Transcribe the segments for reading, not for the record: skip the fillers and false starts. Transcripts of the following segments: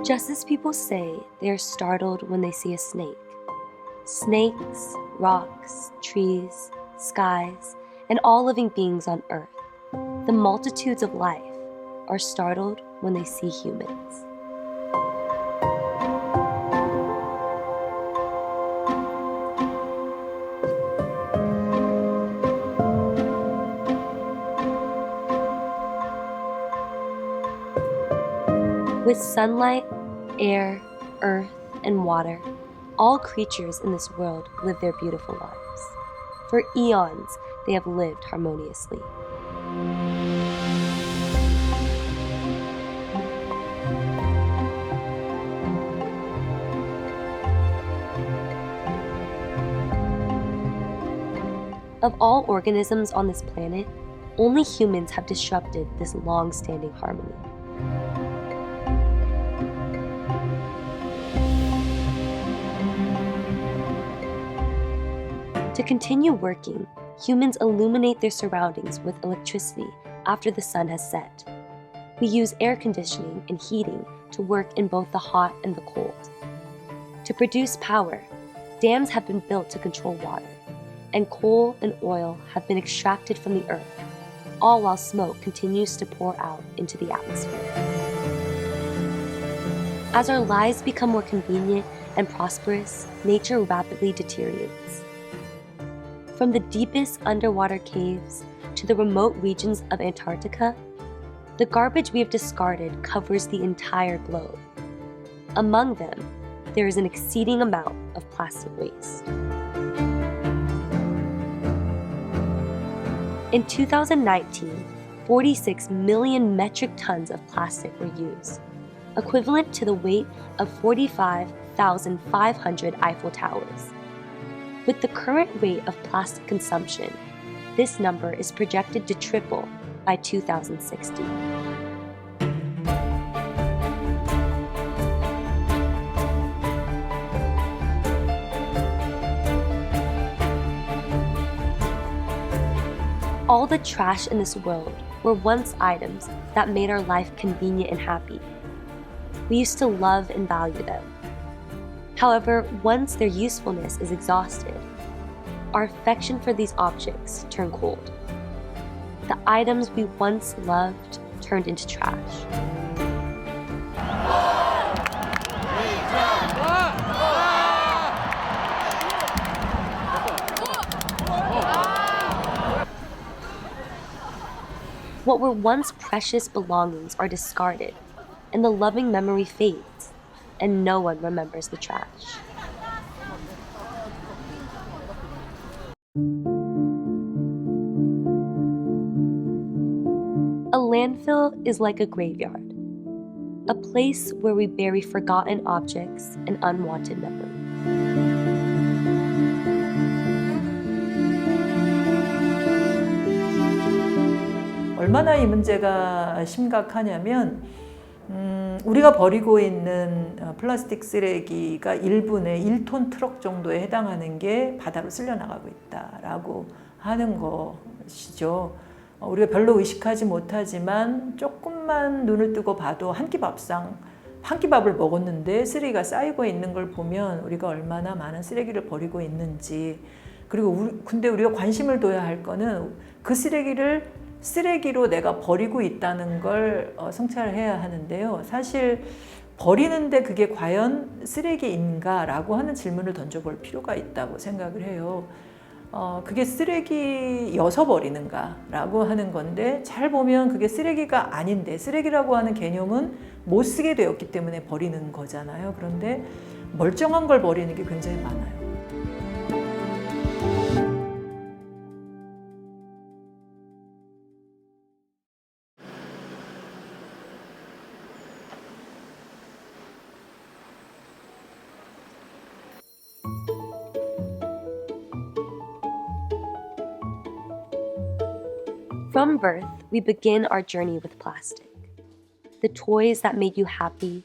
Just as people say they are startled when they see a snake, snakes, rocks, trees, skies, and all living beings on Earth, the multitudes of life, are startled when they see humans. With sunlight, air, earth, and water, all creatures in this world live their beautiful lives. For eons, they have lived harmoniously. Of all organisms on this planet, only humans have disrupted this long-standing harmony. To continue working, humans illuminate their surroundings with electricity after the sun has set. We use air conditioning and heating to work in both the hot and the cold. To produce power, dams have been built to control water, and coal and oil have been extracted from the earth, all while smoke continues to pour out into the atmosphere. As our lives become more convenient and prosperous, nature rapidly deteriorates. From the deepest underwater caves to the remote regions of Antarctica, the garbage we have discarded covers the entire globe. Among them, there is an exceeding amount of plastic waste. In 2019, 46 million metric tons of plastic were used, equivalent to the weight of 45,500 Eiffel Towers. With the current rate of plastic consumption, this number is projected to triple by 2060. All the trash in this world were once items that made our life convenient and happy. We used to love and value them. However, once their usefulness is exhausted, our affection for these objects turned cold. The items we once loved turned into trash. What were once precious belongings are discarded, and the loving memory fades, and no one remembers the trash. A landfill is like a graveyard, a place where we bury forgotten objects and unwanted memories. 얼마나 이 문제가 심각하냐면 우리가 버리고 있는 플라스틱 쓰레기가 1분의 1톤 트럭 정도에 해당하는 게 바다로 쓸려나가고 있다라고 하는 것이죠. 우리가 별로 의식하지 못하지만 조금만 눈을 뜨고 봐도 한 끼 밥을 먹었는데 쓰레기가 쌓이고 있는 걸 보면 우리가 얼마나 많은 쓰레기를 버리고 있는지, 그리고 근데 우리가 관심을 둬야 할 거는 그 쓰레기로 내가 버리고 있다는 걸 성찰해야 하는데요. 사실 버리는데 그게 과연 쓰레기인가라고 하는 질문을 던져볼 필요가 있다고 생각을 해요. 그게 쓰레기여서 버리는가라고 하는 건데, 잘 보면 그게 쓰레기가 아닌데, 쓰레기라고 하는 개념은 못 쓰게 되었기 때문에 버리는 거잖아요. 그런데 멀쩡한 걸 버리는 게 굉장히 많아요. From birth, we begin our journey with plastic. The toys that made you happy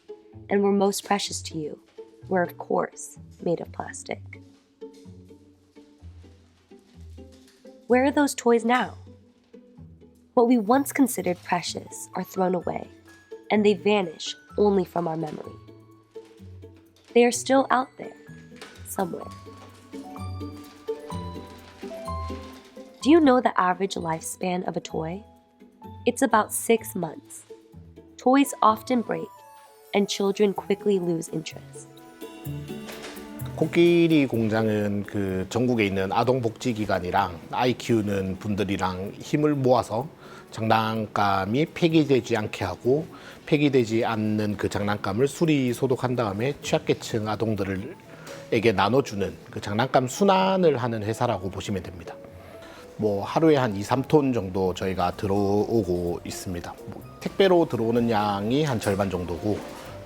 and were most precious to you were, of course, made of plastic. Where are those toys now? What we once considered precious are thrown away, and they vanish only from our memory. They are still out there, somewhere. Do you know the average lifespan of a toy? It's about 6 months. Toys often break, and children quickly lose interest. 코끼리 공장은 그 전국에 있는 아동복지기관이랑 아이 키우는 분들이랑 힘을 모아서 장난감이 폐기되지 않게 하고 폐기되지 않는 그 장난감을 수리 소독한 다음에 취약계층 아동들에게 나눠주는 그 장난감 순환을 하는 회사라고 보시면 됩니다. 뭐 하루에 한 2-3톤 정도 저희가 들어오고 있습니다. 뭐 택배로 들어오는 양이 한 절반 정도고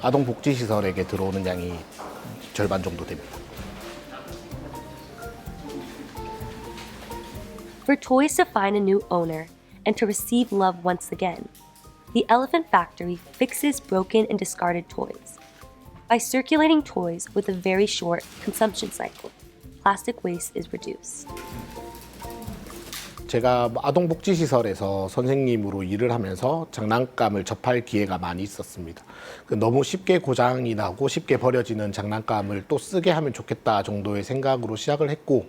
아동복지시설에게 들어오는 양이 절반 정도 됩니다. For toys to find a new owner and to receive love once again, the Elephant Factory fixes broken and discarded toys. By circulating toys with a very short consumption cycle, plastic waste is reduced. 제가 아동복지시설에서 선생님으로 일을 하면서 장난감을 접할 기회가 많이 있었습니다. 너무 쉽게 고장이 나고 쉽게 버려지는 장난감을 또 쓰게 하면 좋겠다 정도의 생각으로 시작을 했고,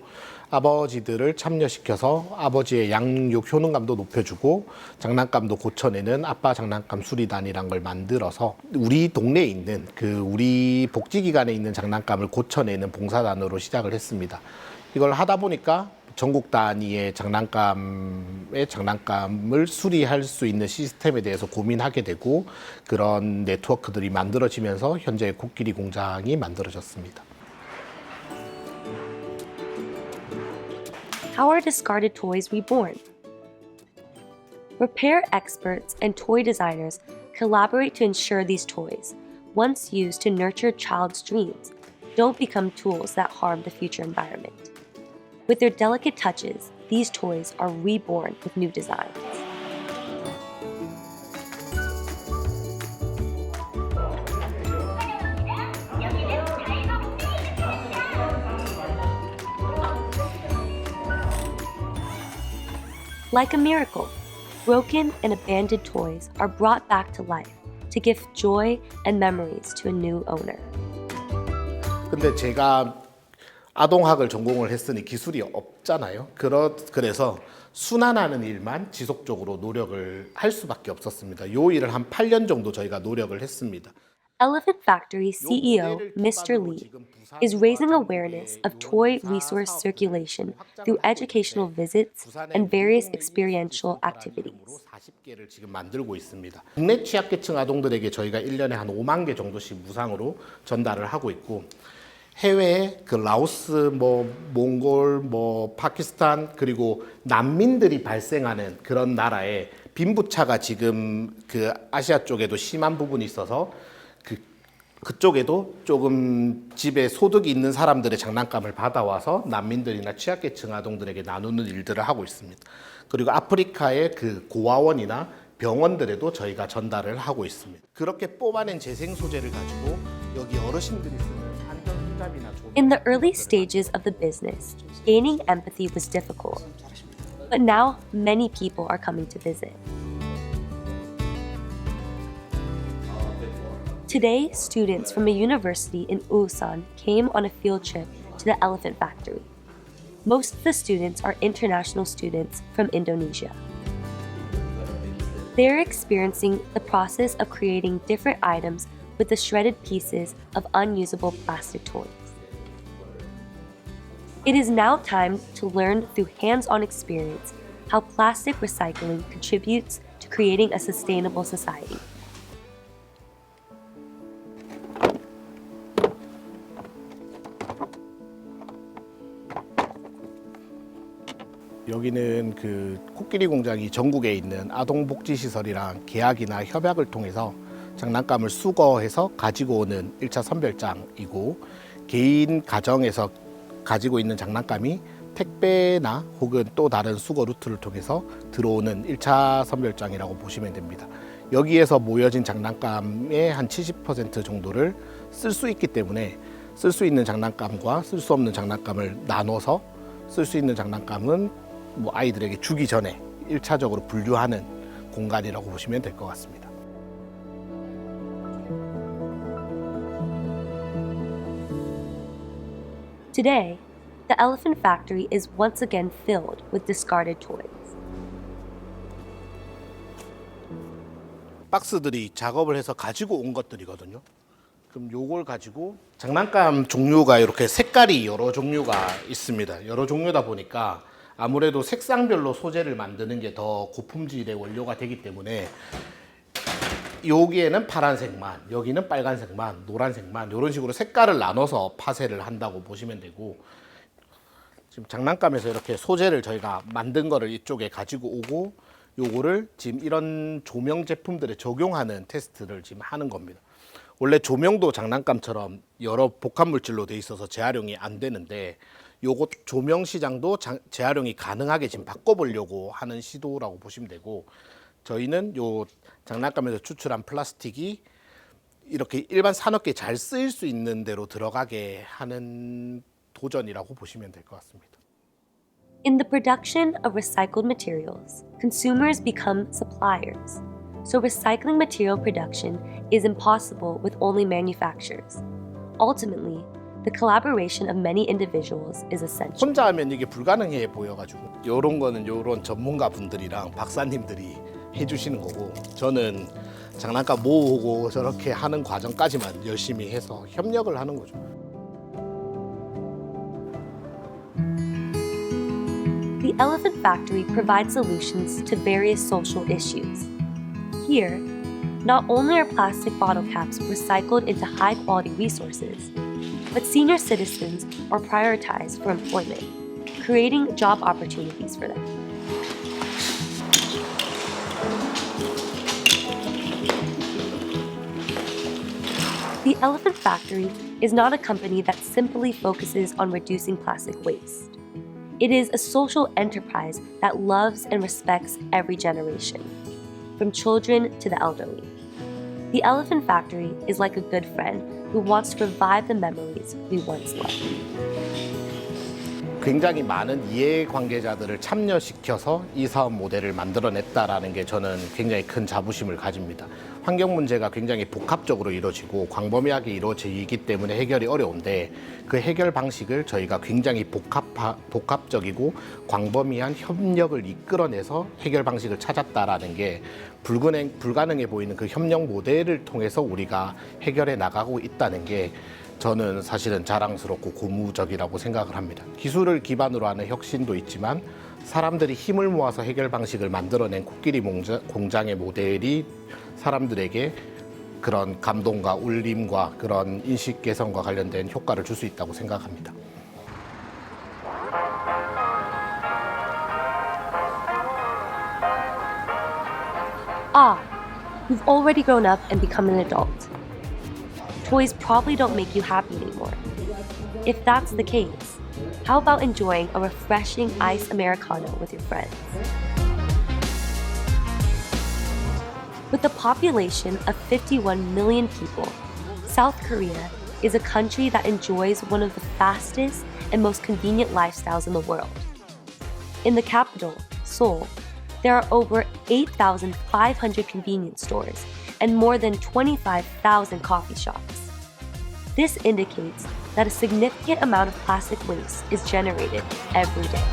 아버지들을 참여시켜서 아버지의 양육 효능감도 높여주고 장난감도 고쳐내는 아빠 장난감 수리단이란 걸 만들어서 우리 동네에 있는 우리 복지기관에 있는 장난감을 고쳐내는 봉사단으로 시작을 했습니다. 이걸 하다 보니까 전국 단위의 장난감을 수리할 수 있는 시스템에 대해서 고민하게 되고 그런 네트워크들이 만들어지면서 현재 코끼리 공장이 만들어졌습니다. How are discarded toys reborn? Repair experts and toy designers collaborate to ensure these toys, once used to nurture child's dreams, don't become tools that harm the future environment. With their delicate touches, these toys are reborn with new designs. Like a miracle, broken and abandoned toys are brought back to life to give joy and memories to a new owner. 근데 제가 아동학을 전공을 했으니 기술이 없잖아요. 그래서 순환하는 일만 지속적으로 노력을 할 수밖에 없었습니다. 이 일을 한 8년 정도 저희가 노력을 했습니다. Elephant Factory CEO Mr. Lee is raising awareness of toy resource circulation through educational visits and various experiential activities. 40개를 지금 만들고 있습니다. 국내 취약계층 아동들에게 저희가 1년에 한 5만 개 정도씩 무상으로 전달을 하고 있고 해외에 라오스, 몽골, 파키스탄 그리고 난민들이 발생하는 그런 나라에 빈부차가 지금 아시아 쪽에도 심한 부분이 있어서 그쪽에도 조금 집에 소득이 있는 사람들의 장난감을 받아와서 난민들이나 취약계층 아동들에게 나누는 일들을 하고 있습니다. 그리고 아프리카의 고아원이나 병원들에도 저희가 전달을 하고 있습니다. 그렇게 뽑아낸 재생 소재를 가지고 여기 어르신들이 쓰는 In the early stages of the business, gaining empathy was difficult. But now, many people are coming to visit. Today, students from a university in Ulsan came on a field trip to the Elephant Factory. Most of the students are international students from Indonesia. They're experiencing the process of creating different items with the shredded pieces of unusable plastic toys. It is now time to learn through hands-on experience how plastic recycling contributes to creating a sustainable society. 여기는 코끼리 공장이 전국에 있는 아동복지시설이랑 계약이나 협약을 통해서 장난감을 수거해서 가지고 오는 1차 선별장이고 개인 가정에서 가지고 있는 장난감이 택배나 혹은 또 다른 수거 루트를 통해서 들어오는 1차 선별장이라고 보시면 됩니다. 여기에서 모여진 장난감의 한 70% 정도를 쓸 수 있기 때문에 쓸 수 있는 장난감과 쓸 수 없는 장난감을 나눠서 쓸 수 있는 장난감은 아이들에게 주기 전에 1차적으로 분류하는 공간이라고 보시면 될 것 같습니다. Today, the elephant factory is once again filled with discarded toys. 박스들이 작업을 해서 가지고 온 것들이거든요. 그럼 요걸 가지고 장난감 종류가 이렇게 색깔이 여러 종류가 있습니다. 여러 종류다 보니까 아무래도 색상별로 소재를 만드는 게 더 고품질의 원료가 되기 때문에 여기에는 파란색만, 여기는 빨간색만, 노란색만 이런 식으로 색깔을 나눠서 파쇄를 한다고 보시면 되고, 지금 장난감에서 이렇게 소재를 저희가 만든 거를 이쪽에 가지고 오고 요거를 지금 이런 조명 제품들에 적용하는 테스트를 지금 하는 겁니다. 원래 조명도 장난감처럼 여러 복합 물질로 돼 있어서 재활용이 안 되는데 요거 조명 시장도 재활용이 가능하게 지금 바꿔보려고 하는 시도라고 보시면 되고, 저희는 요 장난감에서 추출한 플라스틱이 이렇게 일반 산업계에 잘 쓰일 수 있는 대로 들어가게 하는 도전이라고 보시면 될 것 같습니다. In the production of recycled materials, consumers become suppliers. So recycling material production is impossible with only manufacturers. Ultimately, the collaboration of many individuals is essential. 혼자 하면 이게 불가능해 보여가지고 요런 거는 요런 전문가 분들이랑 박사님들이 해주시는 거고, 저는 장난감 모으고 저렇게 하는 과정까지만 열심히 해서 협력을 하는 거죠. The Elephant Factory provides solutions to various social issues. Here, not only are plastic bottle caps recycled into high-quality resources, but senior citizens are prioritized for employment, creating job opportunities for them. The Elephant Factory is not a company that simply focuses on reducing plastic waste. It is a social enterprise that loves and respects every generation, from children to the elderly. The Elephant Factory is like a good friend who wants to revive the memories we once loved. 굉장히 많은 이해관계자들을 참여시켜서 이 사업 모델을 만들어냈다라는 게 저는 굉장히 큰 자부심을 가집니다. 환경 문제가 굉장히 복합적으로 이루어지고 광범위하게 이루어지기 때문에 해결이 어려운데, 그 해결 방식을 저희가 굉장히 복합적이고 광범위한 협력을 이끌어내서 해결 방식을 찾았다라는 게 불가능해 보이는 그 협력 모델을 통해서 우리가 해결해 나가고 있다는 게 저는 사실은 자랑스럽고 고무적이라고 생각을 합니다. 기술을 기반으로 하는 혁신도 있지만 사람들이 힘을 모아서 해결 방식을 만들어낸 코끼리 공장의 모델이 사람들에게 그런 감동과 울림과 그런 인식 개선과 관련된 효과를 줄 수 있다고 생각합니다. Ah, you've already grown up and become an adult. Toys probably don't make you happy anymore. If that's the case, how about enjoying a refreshing iced Americano with your friends? With a population of 51 million people, South Korea is a country that enjoys one of the fastest and most convenient lifestyles in the world. In the capital, Seoul, there are over 8,500 convenience stores and more than 25,000 coffee shops. This indicates that a significant amount of plastic waste is generated every day.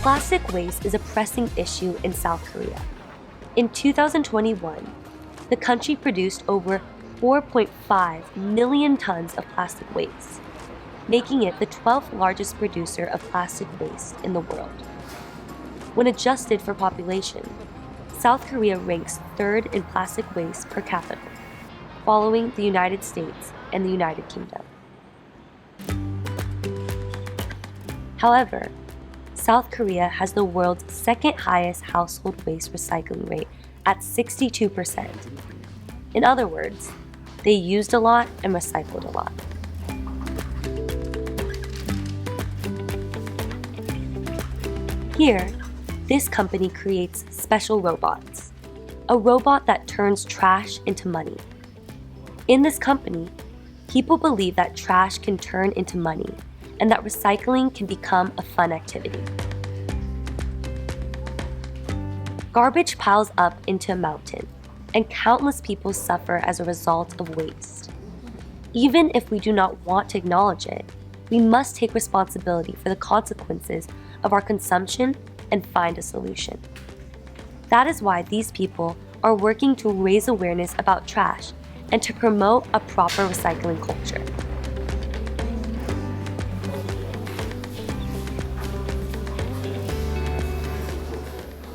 Plastic waste is a pressing issue in South Korea. In 2021, the country produced over 4.5 million tons of plastic waste, making it the 12th largest producer of plastic waste in the world. When adjusted for population, South Korea ranks third in plastic waste per capita, following the United States and the United Kingdom. However, South Korea has the world's second highest household waste recycling rate at 62%. In other words, they used a lot and recycled a lot. Here, this company creates special robots, a robot that turns trash into money. In this company, people believe that trash can turn into money and that recycling can become a fun activity. Garbage piles up into a mountain, and countless people suffer as a result of waste. Even if we do not want to acknowledge it, we must take responsibility for the consequences of our consumption and find a solution. That is why these people are working to raise awareness about trash and to promote a proper recycling culture.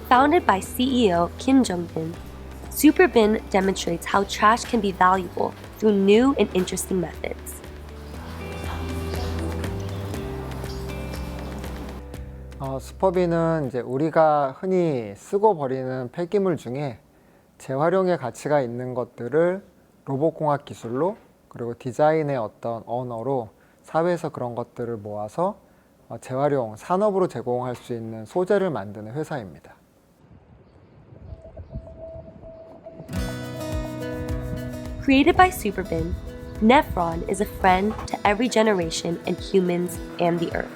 Founded by CEO Kim Jong-un, Superbin demonstrates how trash can be valuable through new and interesting methods. 슈퍼빈은 이제 우리가 흔히 쓰고 버리는 폐기물 중에 재활용의 가치가 있는 것들을 로봇공학 기술로 그리고 디자인의 어떤 언어로 사회에서 그런 것들을 모아서 재활용, 산업으로 제공할 수 있는 소재를 만드는 회사입니다. Created by Superbin, Nephron is a friend to every generation and humans and the earth.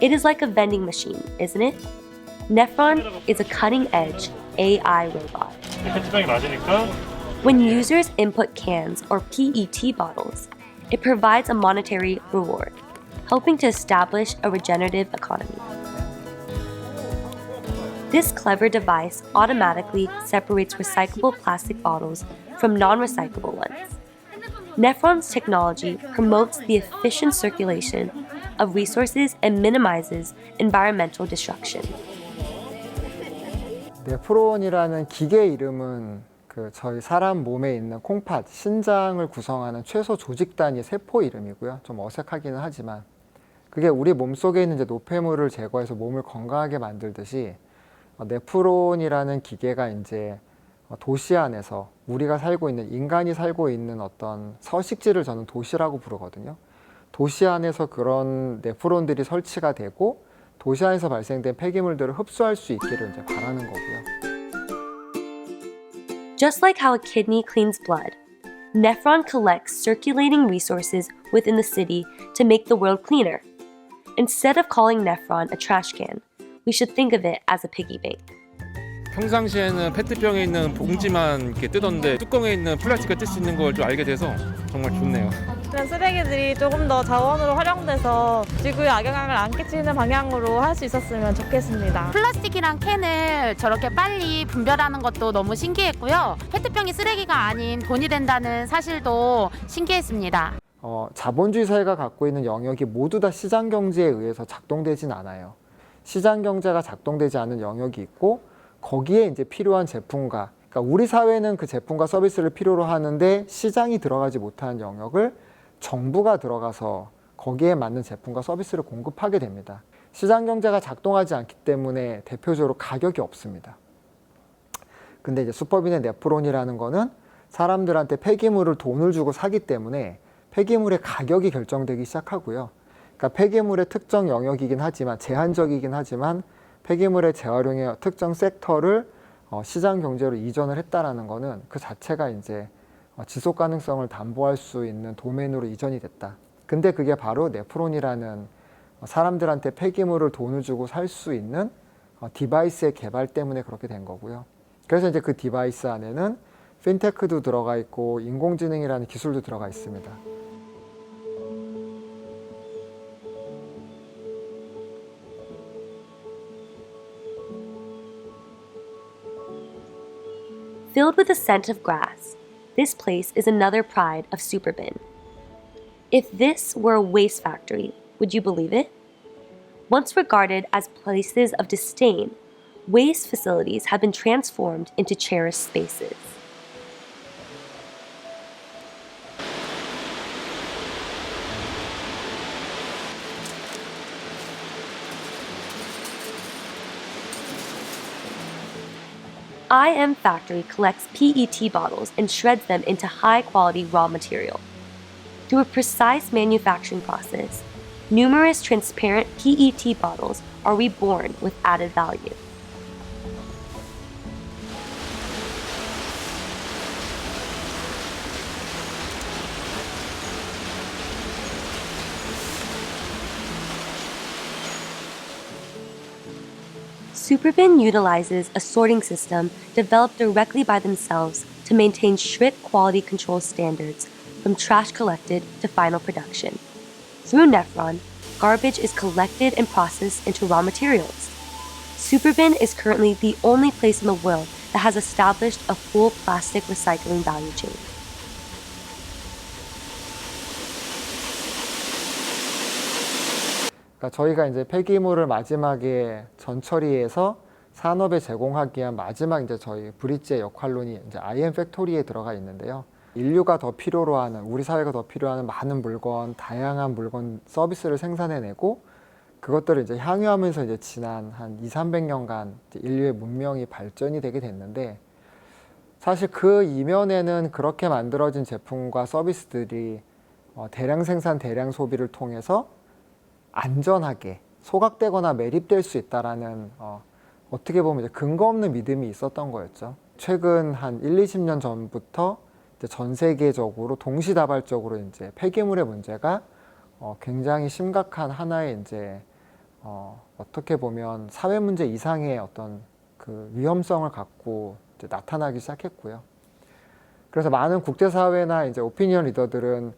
It is like a vending machine, isn't it? Nephron is a cutting-edge AI robot. 페트병이 맞으니까 When users input cans or PET bottles, it provides a monetary reward, helping to establish a regenerative economy. This clever device automatically separates recyclable plastic bottles from non-recyclable ones. Nephron's technology promotes the efficient circulation of resources and minimizes environmental destruction. 네프론이라는 기계 이름은 저희 사람 몸에 있는 콩팥, 신장을 구성하는 최소 조직 단위 세포 이름이고요. 좀 어색하기는 하지만 그게 우리 몸속에 있는 이제 노폐물을 제거해서 몸을 건강하게 만들듯이 네프론이라는 기계가 이제 도시 안에서 우리가 살고 있는 인간이 살고 있는 어떤 서식지를 저는 도시라고 부르거든요. 도시 안에서 그런 네프론들이 설치가 되고 도시 안에서 발생된 폐기물들을 흡수할 수 있기를 이제 바라는 거고요. Just like how a kidney cleans blood, Nephron collects circulating resources within the city to make the world cleaner. Instead of calling Nephron a trash can, we should think of it as a piggy bank. 평상시에는 페트병에 있는 봉지만 이렇게 뜨던데 뚜껑에 있는 플라스틱을 뜰 수 있는 걸 좀 알게 돼서 정말 좋네요. 이런 쓰레기들이 조금 더 자원으로 활용돼서 지구에 악영향을 안 끼치는 방향으로 할 수 있었으면 좋겠습니다. 플라스틱이랑 캔을 저렇게 빨리 분별하는 것도 너무 신기했고요. 페트병이 쓰레기가 아닌 돈이 된다는 사실도 신기했습니다. 자본주의 사회가 갖고 있는 영역이 모두 다 시장 경제에 의해서 작동되진 않아요. 시장 경제가 작동되지 않은 영역이 있고 거기에 이제 필요한 제품과 그러니까 우리 사회는 그 제품과 서비스를 필요로 하는데 시장이 들어가지 못하는 영역을 정부가 들어가서 거기에 맞는 제품과 서비스를 공급하게 됩니다. 시장 경제가 작동하지 않기 때문에 대표적으로 가격이 없습니다. 근데 이제 슈퍼빈의 네프론이라는 거는 사람들한테 폐기물을 돈을 주고 사기 때문에 폐기물의 가격이 결정되기 시작하고요. 그러니까 폐기물의 특정 영역이긴 하지만 제한적이긴 하지만 폐기물의 재활용의 특정 섹터를 시장 경제로 이전을 했다라는 거는 그 자체가 이제 지속 가능성을 담보할 수 있는 도메인으로 이전이 됐다. 근데 그게 바로 네프론이라는 사람들한테 폐기물을 돈을 주고 살 수 있는 디바이스의 개발 때문에 그렇게 된 거고요. 그래서 이제 그 디바이스 안에는 핀테크도 들어가 있고 인공지능이라는 기술도 들어가 있습니다. Filled with the scent of grass, this place is another pride of Superbin. If this were a waste factory, would you believe it? Once regarded as places of disdain, waste facilities have been transformed into cherished spaces. IM Factory collects PET bottles and shreds them into high-quality raw material. Through a precise manufacturing process, numerous transparent PET bottles are reborn with added value. Superbin utilizes a sorting system developed directly by themselves to maintain strict quality control standards from trash collected to final production. Through Nephron, garbage is collected and processed into raw materials. Superbin is currently the only place in the world that has established a full plastic recycling value chain. 그러니까 저희가 이제 폐기물을 마지막에 전처리해서 산업에 제공하기 위한 마지막 이제 저희 브릿지의 역할론이 이제 IM 팩토리에 들어가 있는데요. 인류가 더 필요로 하는, 우리 사회가 더 필요한 많은 물건, 다양한 물건 서비스를 생산해내고 그것들을 이제 향유하면서 이제 지난 한 200~300년간 인류의 문명이 발전이 되게 됐는데, 사실 그 이면에는 그렇게 만들어진 제품과 서비스들이 대량 생산, 대량 소비를 통해서 안전하게 소각되거나 매립될 수 있다라는 어떻게 보면 이제 근거 없는 믿음이 있었던 거였죠. 최근 한 1~20년 전부터 이제 전 세계적으로 동시다발적으로 이제 폐기물의 문제가 굉장히 심각한 하나의 이제 어떻게 보면 사회 문제 이상의 어떤 그 위험성을 갖고 이제 나타나기 시작했고요. 그래서 많은 국제사회나 이제 오피니언 리더들은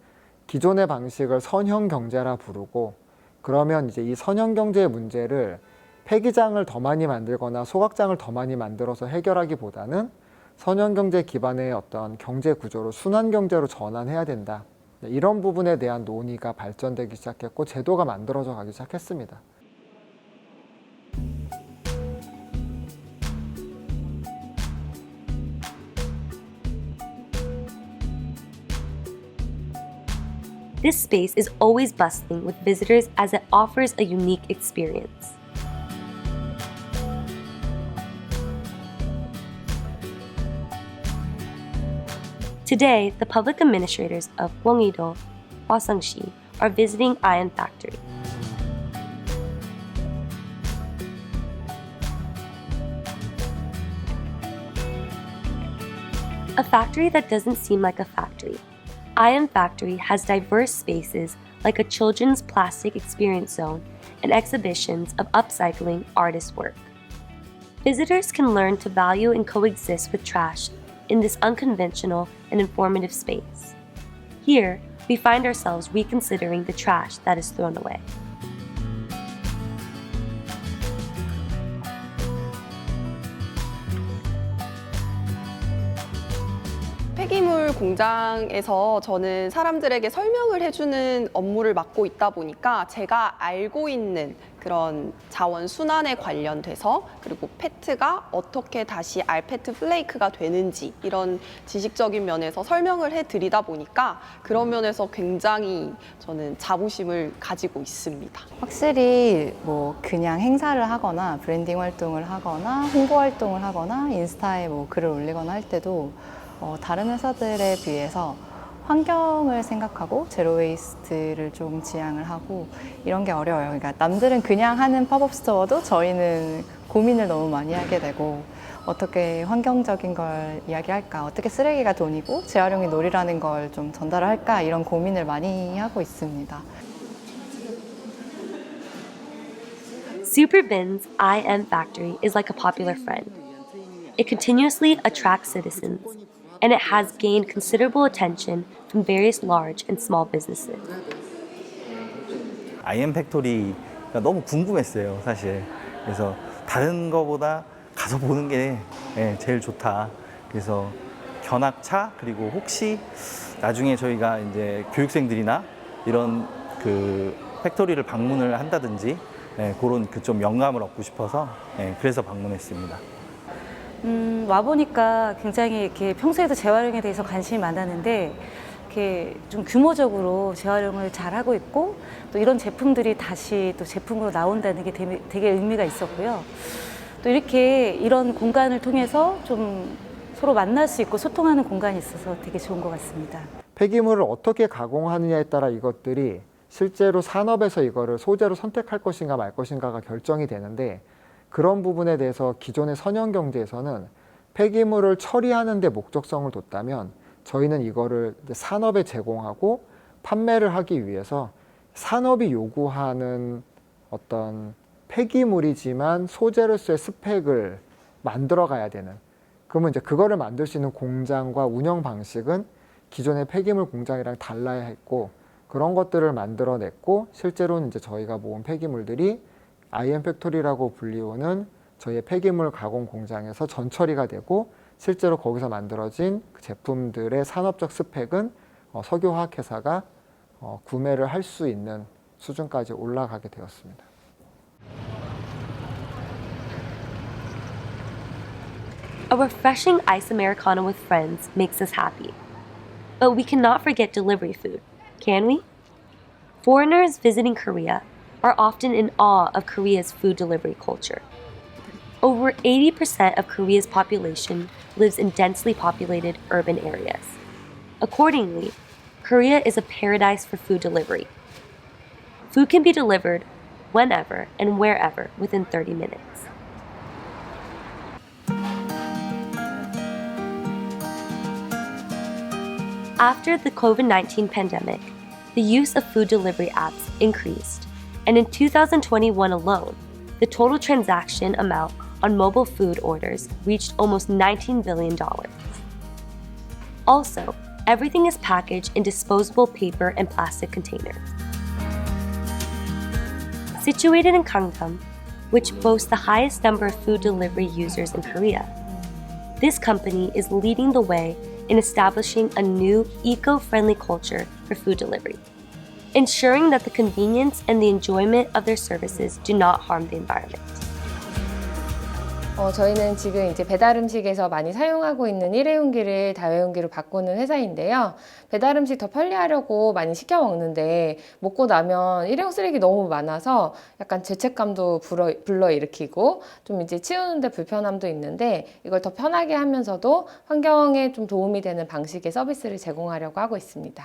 기존의 방식을 선형 경제라 부르고, 그러면 이제 이 선형 경제의 문제를 폐기장을 더 많이 만들거나 소각장을 더 많이 만들어서 해결하기보다는 선형 경제 기반의 어떤 경제 구조로 순환 경제로 전환해야 된다. 이런 부분에 대한 논의가 발전되기 시작했고 제도가 만들어져 가기 시작했습니다. This space is always bustling with visitors as it offers a unique experience. Today, the public administrators of Gwanggi-do, Hwaseong-si are visiting Ion Factory. A factory that doesn't seem like a factory. Ion Factory has diverse spaces like a children's plastic experience zone and exhibitions of upcycling artist work. Visitors can learn to value and coexist with trash in this unconventional and informative space. Here, we find ourselves reconsidering the trash that is thrown away. 폐기물 공장에서 저는 사람들에게 설명을 해주는 업무를 맡고 있다 보니까 제가 알고 있는 그런 자원 순환에 관련돼서, 그리고 페트가 어떻게 다시 알페트 플레이크가 되는지 이런 지식적인 면에서 설명을 해드리다 보니까 그런 면에서 굉장히 저는 자부심을 가지고 있습니다. 확실히 뭐 그냥 행사를 하거나 브랜딩 활동을 하거나 홍보 활동을 하거나 인스타에 뭐 글을 올리거나 할 때도 다른 회사들에 비해서 환경을 생각하고 제로 웨이스트를 좀 지향을 하고 이런 게 어려워요. 그러니까 남들은 그냥 하는 팝업 스토어도 저희는 고민을 너무 많이 하게 되고, 어떻게 환경적인 걸 이야기할까, 어떻게 쓰레기가 돈이고 재활용이 놀이라는 걸 좀 전달을 할까, 이런 고민을 많이 하고 있습니다. Superbin's IM Factory is like a popular friend. It continuously attracts citizens, and it has gained considerable attention from various large and small businesses. IM 팩토리가 너무 궁금했어요, 사실. 그래서 다른 거보다 가서 보는 게 제일 좋다. 그래서 견학차, 그리고 혹시 나중에 저희가 이제 교육생들이나 이런 그 팩토리를 방문을 한다든지 그런 그 좀 영감을 얻고 싶어서 그래서 방문했습니다. 와보니까 굉장히 이렇게 평소에도 재활용에 대해서 관심이 많았는데, 이렇게 좀 규모적으로 재활용을 잘 하고 있고, 또 이런 제품들이 다시 또 제품으로 나온다는 게 되게 의미가 있었고요. 또 이렇게 이런 공간을 통해서 좀 서로 만날 수 있고 소통하는 공간이 있어서 되게 좋은 것 같습니다. 폐기물을 어떻게 가공하느냐에 따라 이것들이 실제로 산업에서 이거를 소재로 선택할 것인가 말 것인가가 결정이 되는데, 그런 부분에 대해서 기존의 선형 경제에서는 폐기물을 처리하는 데 목적성을 뒀다면, 저희는 이거를 산업에 제공하고 판매를 하기 위해서 산업이 요구하는 어떤 폐기물이지만 소재로서의 스펙을 만들어 가야 되는, 그러면 이제 그거를 만들 수 있는 공장과 운영 방식은 기존의 폐기물 공장이랑 달라야 했고, 그런 것들을 만들어냈고, 실제로는 이제 저희가 모은 폐기물들이 IM팩토리라고 불리우는 저희의 폐기물 가공 공장에서 전처리가 되고, 실제로 거기서 만들어진 그 제품들의 산업적 스펙은 석유화학회사가 구매를 할 수 있는 수준까지 올라가게 되었습니다. A refreshing iced Americano with friends makes us happy. But we cannot forget delivery food, can we? Foreigners visiting Korea are often in awe of Korea's food delivery culture. Over 80% of Korea's population lives in densely populated urban areas. Accordingly, Korea is a paradise for food delivery. Food can be delivered whenever and wherever within 30 minutes. After the COVID-19 pandemic, the use of food delivery apps increased, and in 2021 alone, the total transaction amount on mobile food orders reached almost $19 billion. Also, everything is packaged in disposable paper and plastic containers. Situated in Gangnam, which boasts the highest number of food delivery users in Korea, this company is leading the way in establishing a new eco-friendly culture for food delivery, ensuring that the convenience and the enjoyment of their services do not harm the environment. 저희는 지금 이제 배달 음식에서 많이 사용하고 있는 일회용기를 다회용기로 바꾸는 회사인데요. 배달 음식 더 편리하려고 많이 시켜 먹는데 먹고 나면 일회용 쓰레기 너무 많아서 약간 죄책감도 불러일으키고 좀 이제 치우는데 불편함도 있는데 이걸 더 편하게 하면서도 환경에 좀 도움이 되는 방식의 서비스를 제공하려고 하고 있습니다.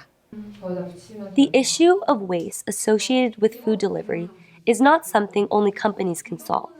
The issue of waste associated with food delivery is not something only companies can solve.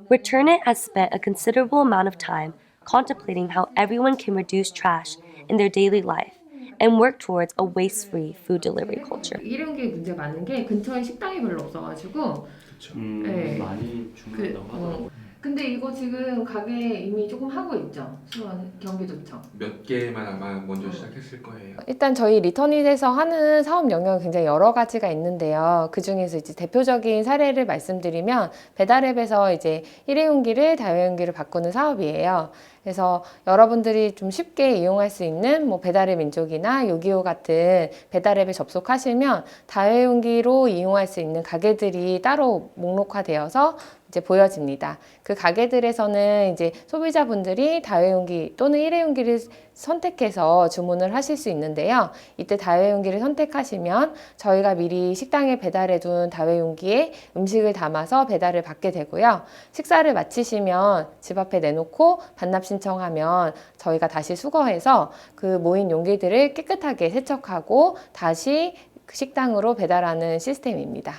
Returnit has spent a considerable amount of time contemplating how everyone can reduce trash in their daily life and work towards a waste-free food delivery culture. 일회용기 문제가 많은 게 근처에 식당이 별로 없어가지고 네. 많이 주문한다고 하더라고요. 근데 이거 지금 가게 이미 조금 하고 있죠? 수원 경기도청. 몇 개만 아마 먼저 시작했을 거예요. 일단 저희 리터닛에서 하는 사업 영역은 굉장히 여러 가지가 있는데요. 그 중에서 이제 대표적인 사례를 말씀드리면 배달앱에서 이제 일회용기를 다회용기로 바꾸는 사업이에요. 그래서 여러분들이 좀 쉽게 이용할 수 있는 뭐 배달의 민족이나 요기요 같은 배달앱에 접속하시면 다회용기로 이용할 수 있는 가게들이 따로 목록화되어서 이제 보여집니다. 그 가게들에서는 이제 소비자분들이 다회용기 또는 일회용기를 선택해서 주문을 하실 수 있는데요. 이때 다회용기를 선택하시면 저희가 미리 식당에 배달해둔 다회용기에 음식을 담아서 배달을 받게 되고요. 식사를 마치시면 집 앞에 내놓고 반납 신청하면 저희가 다시 수거해서 그 모인 용기들을 깨끗하게 세척하고 다시 식당으로 배달하는 시스템입니다.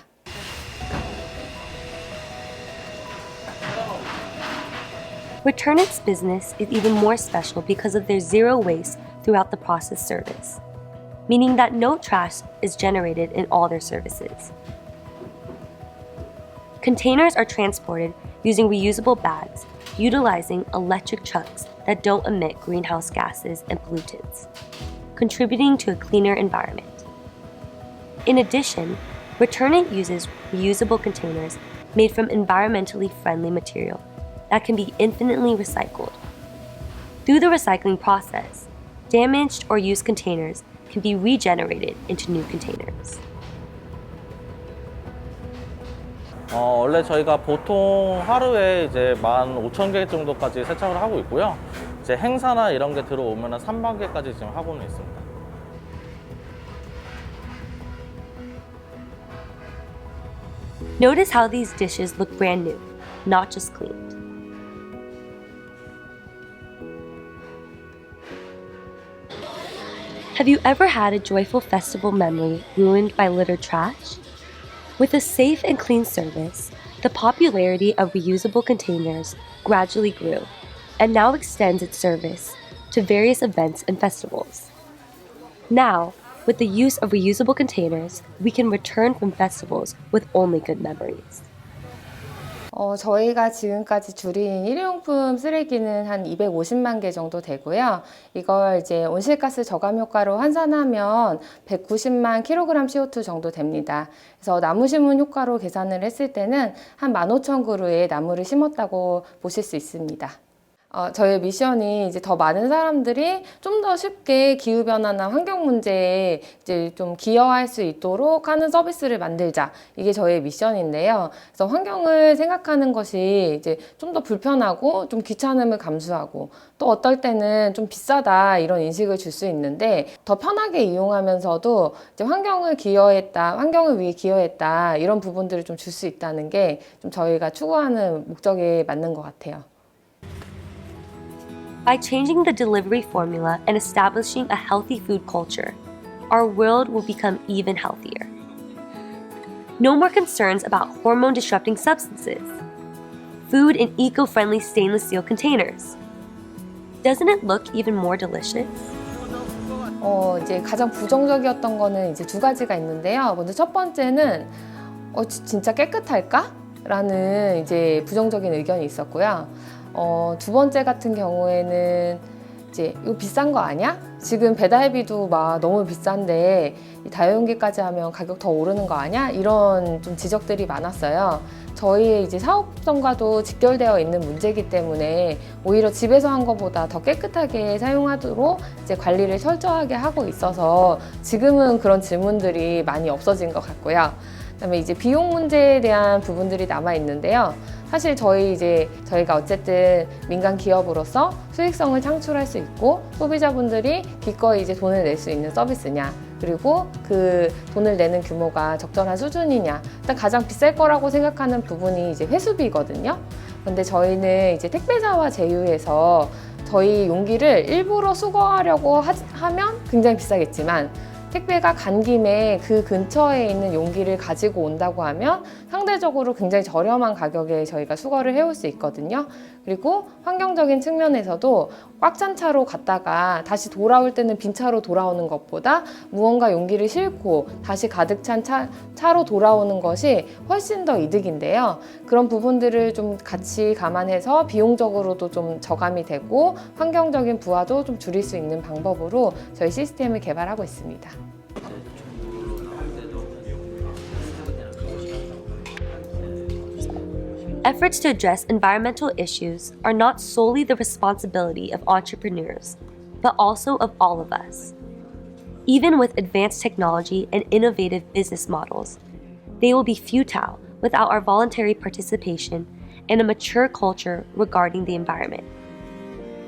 Returnit's business is even more special because of their zero waste throughout the process service, meaning that no trash is generated in all their services. Containers are transported using reusable bags, utilizing electric trucks that don't emit greenhouse gases and pollutants, contributing to a cleaner environment. In addition, Returnit uses reusable containers made from environmentally friendly material that can be infinitely recycled. Through the recycling process, damaged or used containers can be regenerated into new containers. 원래 저희가 보통 하루에 이제 15,000개 정도까지 세척을 하고 있고요. 이제 행사나 이런 게 들어오면 3만 개까지 지금 하고는 있습니다. Notice how these dishes look brand new, not just cleaned. Have you ever had a joyful festival memory ruined by littered trash? With a safe and clean service, the popularity of reusable containers gradually grew and now extends its service to various events and festivals. Now, with the use of reusable containers, we can return from festivals with only good memories. 저희가 지금까지 줄인 일회용품 쓰레기는 한 250만 개 정도 되고요. 이걸 이제 온실가스 저감 효과로 환산하면 190만 kg CO2 정도 됩니다. 그래서 나무 심은 효과로 계산을 했을 때는 한 15,000그루의 나무를 심었다고 보실 수 있습니다. 저희 미션이 이제 더 많은 사람들이 좀 더 쉽게 기후변화나 환경 문제에 이제 좀 기여할 수 있도록 하는 서비스를 만들자. 이게 저희 미션인데요. 그래서 환경을 생각하는 것이 이제 좀 더 불편하고 좀 귀찮음을 감수하고 또 어떨 때는 좀 비싸다 이런 인식을 줄 수 있는데 더 편하게 이용하면서도 이제 환경을 위해 기여했다 이런 부분들을 좀 줄 수 있다는 게 좀 저희가 추구하는 목적에 맞는 것 같아요. By changing the delivery formula and establishing a healthy food culture, our world will become even healthier. No more concerns about hormone-disrupting substances. Food in eco-friendly stainless steel containers. Doesn't it look even more delicious? 이제 가장 부정적이었던 거는 이제 두 가지가 있는데요. 먼저 첫 번째는 진짜 깨끗할까? 라는 이제 부정적인 의견이 있었고요. 두 번째 같은 경우에는 이제 이거 비싼 거 아니야? 지금 배달비도 막 너무 비싼데 이 다용기까지 하면 가격 더 오르는 거 아니야? 이런 좀 지적들이 많았어요. 저희의 이제 사업성과도 직결되어 있는 문제이기 때문에 오히려 집에서 한 것보다 더 깨끗하게 사용하도록 이제 관리를 철저하게 하고 있어서 지금은 그런 질문들이 많이 없어진 것 같고요. 그다음에 이제 비용 문제에 대한 부분들이 남아 있는데요. 사실 저희가 어쨌든 민간 기업으로서 수익성을 창출할 수 있고 소비자분들이 기꺼이 이제 돈을 낼 수 있는 서비스냐, 그리고 그 돈을 내는 규모가 적절한 수준이냐. 일단 가장 비쌀 거라고 생각하는 부분이 이제 회수비거든요. 근데 저희는 이제 택배사와 제휴해서 저희 용기를 일부러 수거하려고 하면 굉장히 비싸겠지만 택배가 간 김에 그 근처에 있는 용기를 가지고 온다고 하면 상대적으로 굉장히 저렴한 가격에 저희가 수거를 해올 수 있거든요. 그리고 환경적인 측면에서도 꽉 찬 차로 갔다가 다시 돌아올 때는 빈 차로 돌아오는 것보다 무언가 용기를 싣고 다시 가득 찬 차로 돌아오는 것이 훨씬 더 이득인데요. 그런 부분들을 좀 같이 감안해서 비용적으로도 좀 저감이 되고 환경적인 부하도 좀 줄일 수 있는 방법으로 저희 시스템을 개발하고 있습니다. Efforts to address environmental issues are not solely the responsibility of entrepreneurs, but also of all of us. Even with advanced technology and innovative business models, they will be futile without our voluntary participation and a mature culture regarding the environment.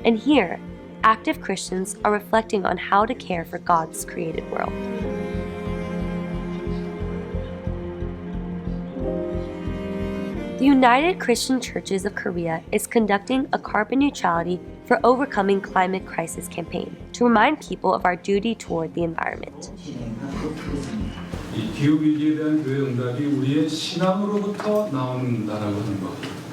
And here, active Christians are reflecting on how to care for God's created world. The United Christian Churches of Korea is conducting a carbon neutrality for overcoming climate crisis campaign to remind people of our duty toward the environment. 이 기후 위기에 대한 교회 응답이 우리의 신앙으로부터 나온다라고 하는 것.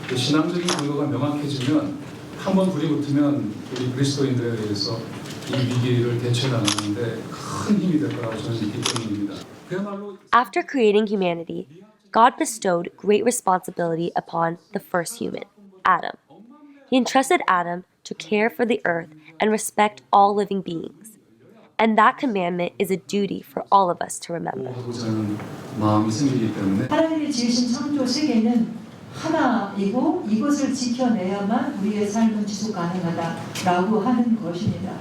그 신앙적인 근거가 명확해지면 한번 불이 붙으면 우리 그리스도인들에 대해서 이 위기를 대처해 나가는데 큰 힘이 될 거라고 저는 믿기 때문입니다. 그야말로 After creating humanity, God bestowed great responsibility upon the first human, Adam. He entrusted Adam to care for the earth and respect all living beings. And that commandment is a duty for all of us to remember. 마음이 생기기 때문에 하나님이 지으신 창조 세계는 하나이고 이것을 지켜내야만 우리의 삶은 지속 가능하다라고 하는 것입니다.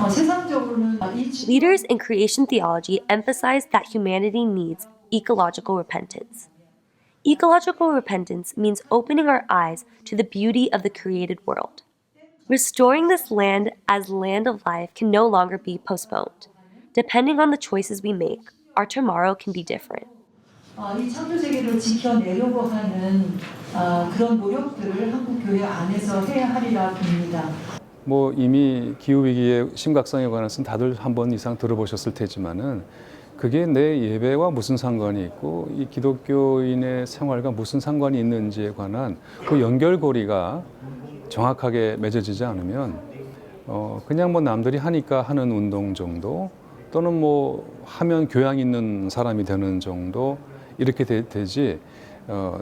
세상적으로는 Leaders in creation theology emphasize that humanity needs ecological repentance. Ecological repentance means opening our eyes to the beauty of the created world. Restoring this land as land of life can no longer be postponed. Depending on the choices we make, our tomorrow can be different. 이 창조 세계를 지켜내려고 하는 그런 노력들을 한국 교회 안에서 해야 하리라 봅니다. 뭐 이미 기후 위기의 심각성에 관해서는 다들 한 번 이상 들어보셨을 테지만은 그게 내 예배와 무슨 상관이 있고 이 기독교인의 생활과 무슨 상관이 있는지에 관한 그 연결고리가 정확하게 맺어지지 않으면 그냥 뭐 남들이 하니까 하는 운동 정도 또는 뭐 하면 교양 있는 사람이 되는 정도 이렇게 되지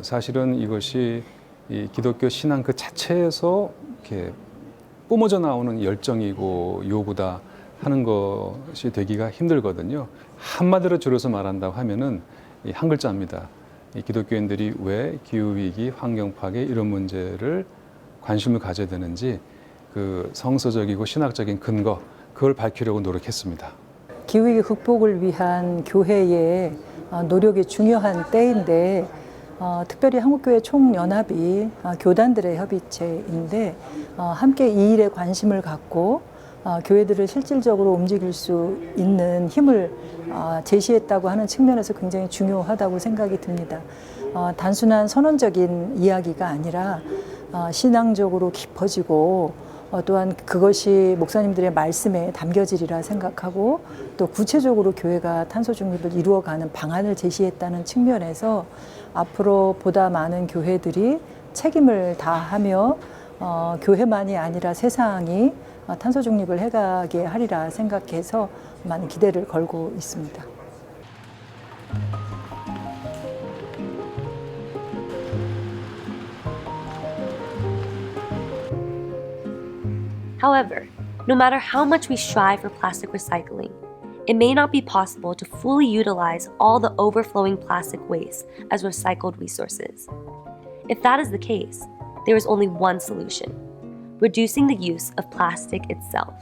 사실은 이것이 이 기독교 신앙 그 자체에서 이렇게 뿜어져 나오는 열정이고 요구다 하는 것이 되기가 힘들거든요. 한마디로 줄여서 말한다고 하면은 이 한 글자입니다. 이 기독교인들이 왜 기후위기, 환경파괴 이런 문제를 관심을 가져야 되는지 그 성서적이고 신학적인 근거, 그걸 밝히려고 노력했습니다. 기후위기 극복을 위한 교회의 노력이 중요한 때인데 특별히 한국교회 총연합이 교단들의 협의체인데 함께 이 일에 관심을 갖고 교회들을 실질적으로 움직일 수 있는 힘을 제시했다고 하는 측면에서 굉장히 중요하다고 생각이 듭니다. 단순한 선언적인 이야기가 아니라 신앙적으로 깊어지고 또한 그것이 목사님들의 말씀에 담겨지리라 생각하고 또 구체적으로 교회가 탄소 중립을 이루어가는 방안을 제시했다는 측면에서 앞으로 보다 많은 교회들이 책임을 다하며 교회만이 아니라 세상이 탄소 중립을 해가게 하리라 생각해서 많은 기대를 걸고 있습니다. However, no matter how much we strive for plastic recycling, it may not be possible to fully utilize all the overflowing plastic waste as recycled resources. If that is the case, there is only one solution: reducing the use of plastic itself.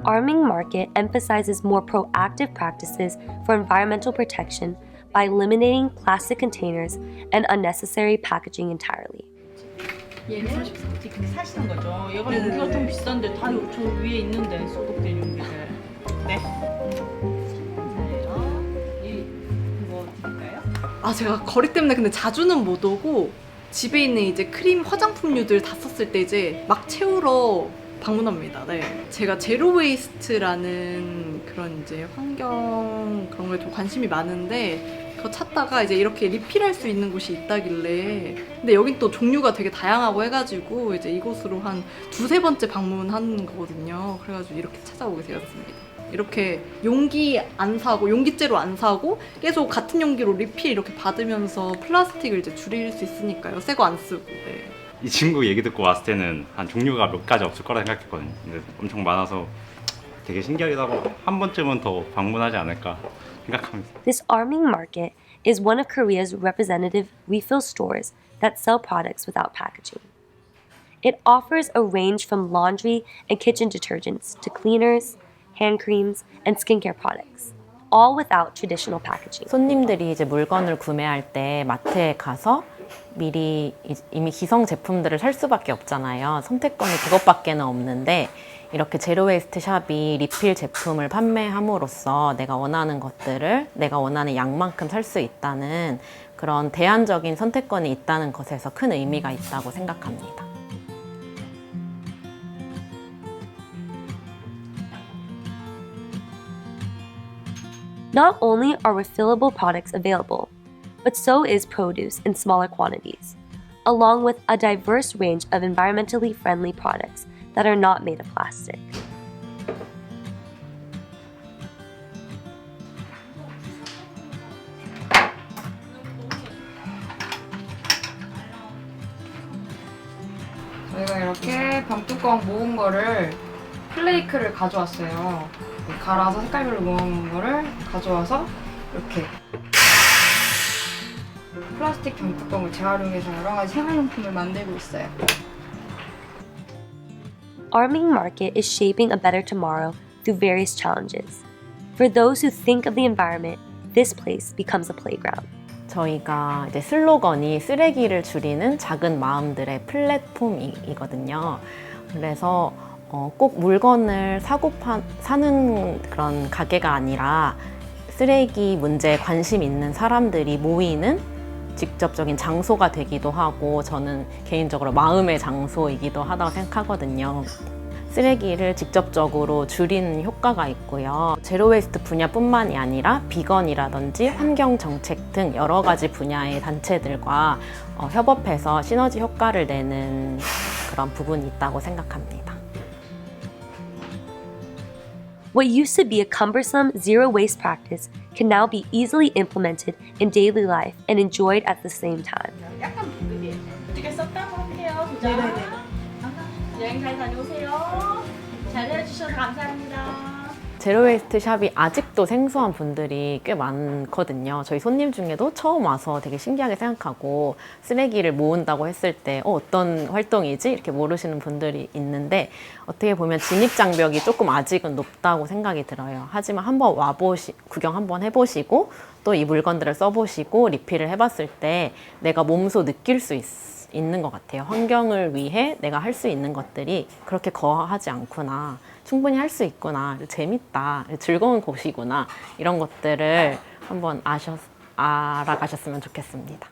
Arming Market emphasizes more proactive practices for environmental protection by eliminating plastic containers and unnecessary packaging entirely. 얘는 그렇게 사시는 거죠. 얘가 용기가 좀 비싼데 다 저 위에 있는데 소독된 용기들. 네. 이거 드릴까요? 제가 거리 때문에 근데 자주는 못 오고 집에 있는 이제 크림 화장품류들 다 썼을 때 이제 막 채우러 방문합니다. 네. 제가 제로 웨이스트라는 그런 이제 환경 그런 거에 좀 관심이 많은데 그거 찾다가 이제 이렇게 리필할 수 있는 곳이 있다길래 근데 여긴 또 종류가 되게 다양하고 해가지고 이제 이곳으로 한 두세 번째 방문한 거거든요. 그래가지고 이렇게 찾아오게 되었습니다. 이렇게 용기 안 사고 용기째로 안 사고 계속 같은 용기로 리필 이렇게 받으면서 플라스틱을 이제 줄일 수 있으니까요. 새 거 안 쓰고. 네. 이 친구 얘기 듣고 왔을 때는 한 종류가 몇 가지 없을 거라 생각했거든요. 근데 엄청 많아서 되게 신기하기도 하고 한 번쯤은 더 방문하지 않을까 생각합니다. This Arming Market is one of Korea's representative refill stores that sell products without packaging. It offers a range from laundry and kitchen detergents to cleaners, hand creams, and skincare products, all without traditional packaging. 손님들이 이제 물건을 구매할 때 마트에 가서 미리 이미 기성 제품들을 살 수밖에 없잖아요. 선택권이 그것밖에는 없는데 이렇게 제로웨이스트 샵이 리필 제품을 판매함으로써 내가 원하는 것들을 내가 원하는 양만큼 살 수 있다는 그런 대안적인 선택권이 있다는 것에서 큰 의미가 있다고 생각합니다. Not only are refillable products available, but so is produce in smaller quantities, along with a diverse range of environmentally friendly products that are not made of plastic. 저희가 이렇게 병뚜껑 모은 거를 플레이크를 가져왔어요. 갈아서 색깔별로 모은 거를 가져와서 이렇게 플라스틱 병뚜껑을 재활용해서 여러 가지 생활용품을 만들고 있어요. Arming Market is shaping a better tomorrow through various challenges. For those who think of the environment, this place becomes a playground. 저희가 이제 슬로건이 쓰레기를 줄이는 작은 마음들의 플랫폼이거든요. 그래서 꼭 물건을 사는 그런 가게가 아니라 쓰레기 문제에 관심 있는 사람들이 모이는 직접적인 장소가 되기도 하고 저는 개인적으로 마음의 장소이기도 하다고 생각하거든요. 쓰레기를 직접적으로 줄이는 효과가 있고요. 제로웨이스트 분야뿐만이 아니라 비건이라든지 환경정책 등 여러 가지 분야의 단체들과 협업해서 시너지 효과를 내는 그런 부분이 있다고 생각합니다. What used to be a cumbersome zero waste practice can now be easily implemented in daily life and enjoyed at the same time. 약간 부끄러워요. 어떻게 썼다고 할게요, 도장. 여행 잘 다녀오세요. 잘 해주셔서 감사합니다. 제로웨이스트 샵이 아직도 생소한 분들이 꽤 많거든요. 저희 손님 중에도 처음 와서 되게 신기하게 생각하고 쓰레기를 모은다고 했을 때 어떤 활동이지? 이렇게 모르시는 분들이 있는데 어떻게 보면 진입장벽이 조금 아직은 높다고 생각이 들어요. 하지만 한번 구경 한번 해보시고 또 이 물건들을 써보시고 리필을 해봤을 때 내가 몸소 느낄 수 있는 것 같아요. 환경을 위해 내가 할 수 있는 것들이 그렇게 거하지 않구나. 충분히 할 수 있구나. 재밌다. 즐거운 곳이구나. 이런 것들을 한번 알아가셨으면 좋겠습니다.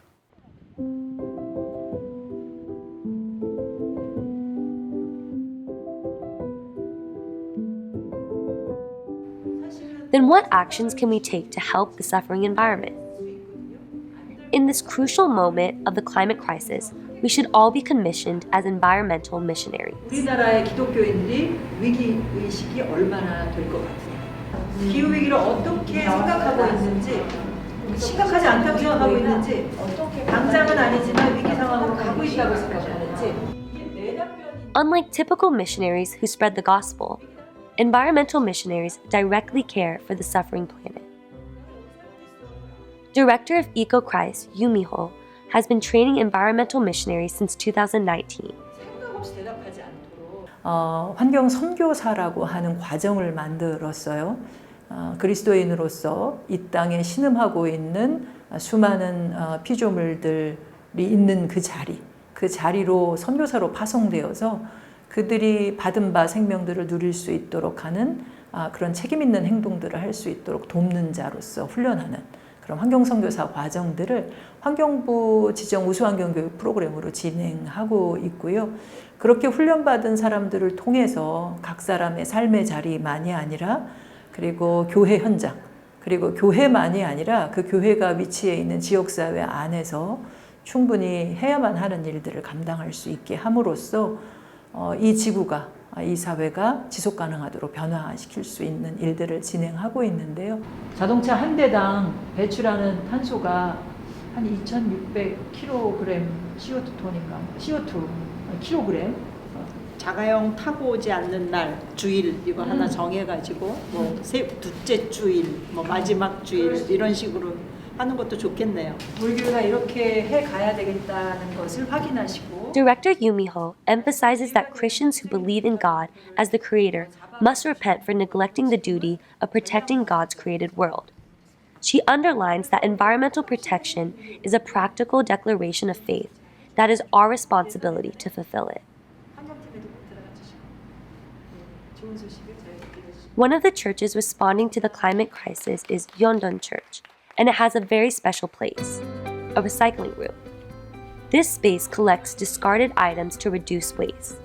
Then what actions can we take to help the suffering environment? In this crucial moment of the climate crisis, we should all be commissioned as environmental missionaries. 우리나라의 기독교인들이 위기 의식이 얼마나 될 것 같아요? 기후 위기를 어떻게 생각하고 있는지, 심각하지 않다고 생각하고 있는지, 당장은 아니지만 위기 상황으로 가고 있다고 생각하는지. Unlike typical missionaries who spread the gospel, environmental missionaries directly care for the suffering planet. Director of EcoChrist, Yu Mi-ho, has been training environmental missionaries since 2019. 환경 선교사라고 하는 과정을 만들었어요. 그리스도인으로서 이 땅에 신음하고 있는 수많은 피조물들이 있는 그 자리로 선교사로 파송되어서 그들이 받은 바 생명들을 누릴 수 있도록 하는 그런 책임 있는 행동들을 할 수 있도록 돕는 자로서 훈련하는 그런 환경선교사 과정들을 환경부 지정 우수환경교육 프로그램으로 진행하고 있고요. 그렇게 훈련받은 사람들을 통해서 각 사람의 삶의 자리만이 아니라 그리고 교회 현장, 그리고 교회만이 아니라 그 교회가 위치해 있는 지역사회 안에서 충분히 해야만 하는 일들을 감당할 수 있게 함으로써 이 지구가, 이 사회가 지속 가능하도록 변화시킬 수 있는 일들을 진행하고 있는데요. 자동차 한 대당 배출하는 탄소가 한 2,600kg CO2 킬로그램. 자가용 타고 오지 않는 날 주일 이거 하나 정해가지고 뭐 둘째 주일, 뭐 마지막 주일 이런 식으로 하는 것도 좋겠네요. 우리 교회가 이렇게 해 가야 되겠다는 것을 확인하시고. Director Yu Mi-ho emphasizes that Christians who believe in God as the creator must repent for neglecting the duty of protecting God's created world. She underlines that environmental protection is a practical declaration of faith that is our responsibility to fulfill it. One of the churches responding to the climate crisis is Yeondon Church, and it has a very special place, a recycling room. This space collects discarded items to reduce waste.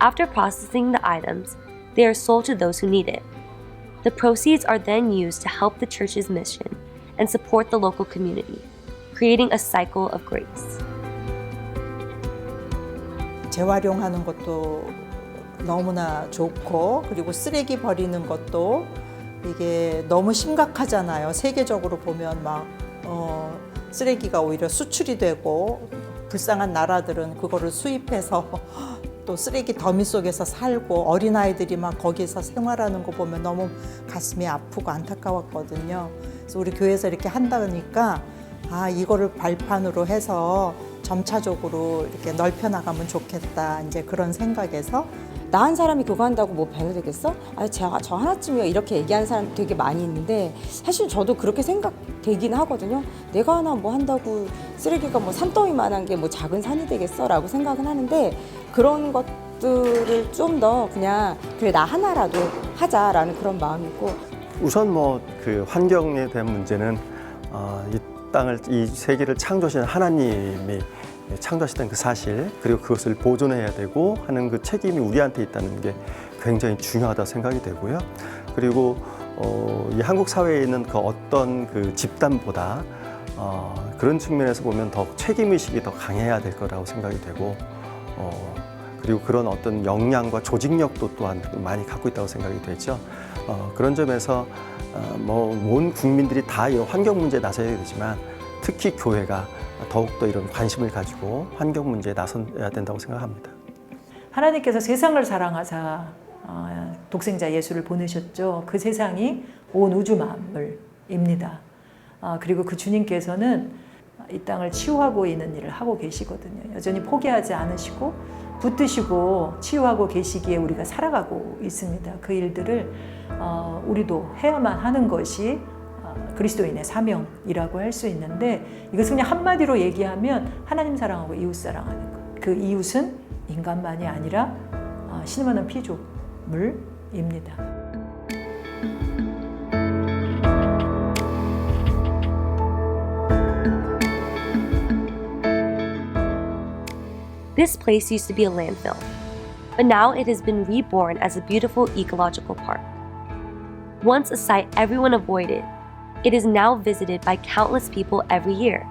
After processing the items, they are sold to those who need it. The proceeds are then used to help the church's mission and support the local community, creating a cycle of grace. 재활용하는 것도 너무나 좋고 그리고 쓰레기 버리는 것도 이게 너무 심각하잖아요. 세계적으로 보면 막 쓰레기가 오히려 수출이 되고 불쌍한 나라들은 그거를 수입해서 또 쓰레기 더미 속에서 살고 어린아이들이 막 거기서 생활하는 거 보면 너무 가슴이 아프고 안타까웠거든요. 그래서 우리 교회에서 이렇게 한다니까 이거를 발판으로 해서 점차적으로 이렇게 넓혀나가면 좋겠다 이제 그런 생각에서 나 한 사람이 그거 한다고 뭐 배도 되겠어? 저 하나쯤이요 이렇게 얘기하는 사람 되게 많이 있는데 사실 저도 그렇게 생각되긴 하거든요. 내가 하나 뭐 한다고 쓰레기가 뭐 산더미만한 게 뭐 작은 산이 되겠어? 라고 생각은 하는데 그런 것들을 좀 더 그냥 그래 나 하나라도 하자라는 그런 마음이고 우선 뭐 그 환경에 대한 문제는 이 땅을 이 세계를 창조하신 하나님이 창조하셨던 그 사실 그리고 그것을 보존해야 되고 하는 그 책임이 우리한테 있다는 게 굉장히 중요하다 생각이 되고요. 그리고 이 한국 사회에 있는 그 어떤 그 집단보다 그런 측면에서 보면 더 책임의식이 더 강해야 될 거라고 생각이 되고 그리고 그런 어떤 역량과 조직력도 또한 많이 갖고 있다고 생각이 되죠. 그런 점에서 온 국민들이 다 이 환경 문제에 나서야 되지만 특히 교회가 더욱더 이런 관심을 가지고 환경 문제에 나서야 된다고 생각합니다. 하나님께서 세상을 사랑하사 독생자 예수를 보내셨죠. 그 세상이 온 우주 만물입니다. 그리고 그 주님께서는 이 땅을 치유하고 있는 일을 하고 계시거든요. 여전히 포기하지 않으시고 붙드시고 치유하고 계시기에 우리가 살아가고 있습니다. 그 일들을 우리도 해야만 하는 것이 그리스도인의 사명이라고 할 수 있는데, 이것은 그냥 한마디로 얘기하면 하나님 사랑하고 이웃 사랑하는 것. 그 이웃은 인간만이 아니라 신음하는 피조물입니다. This place used to be a landfill, but now it has been reborn as a beautiful ecological park. Once a site everyone avoided, it is now visited by countless people every year.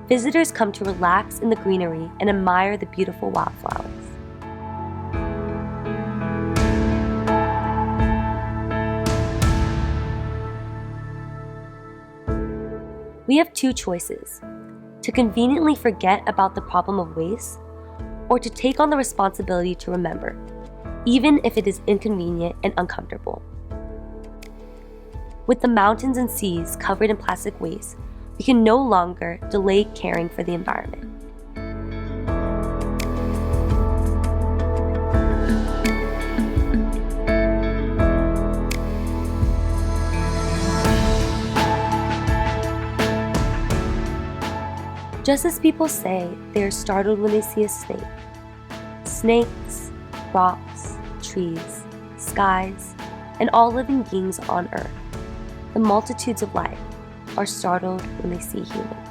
Visitors come to relax in the greenery and admire the beautiful wildflowers. We have two choices: to conveniently forget about the problem of waste, or to take on the responsibility to remember, even if it is inconvenient and uncomfortable. With the mountains and seas covered in plastic waste, we can no longer delay caring for the environment. Just as people say they are startled when they see a snake, snakes, rocks, trees, skies, and all living beings on earth, the multitudes of life, are startled when they see humans.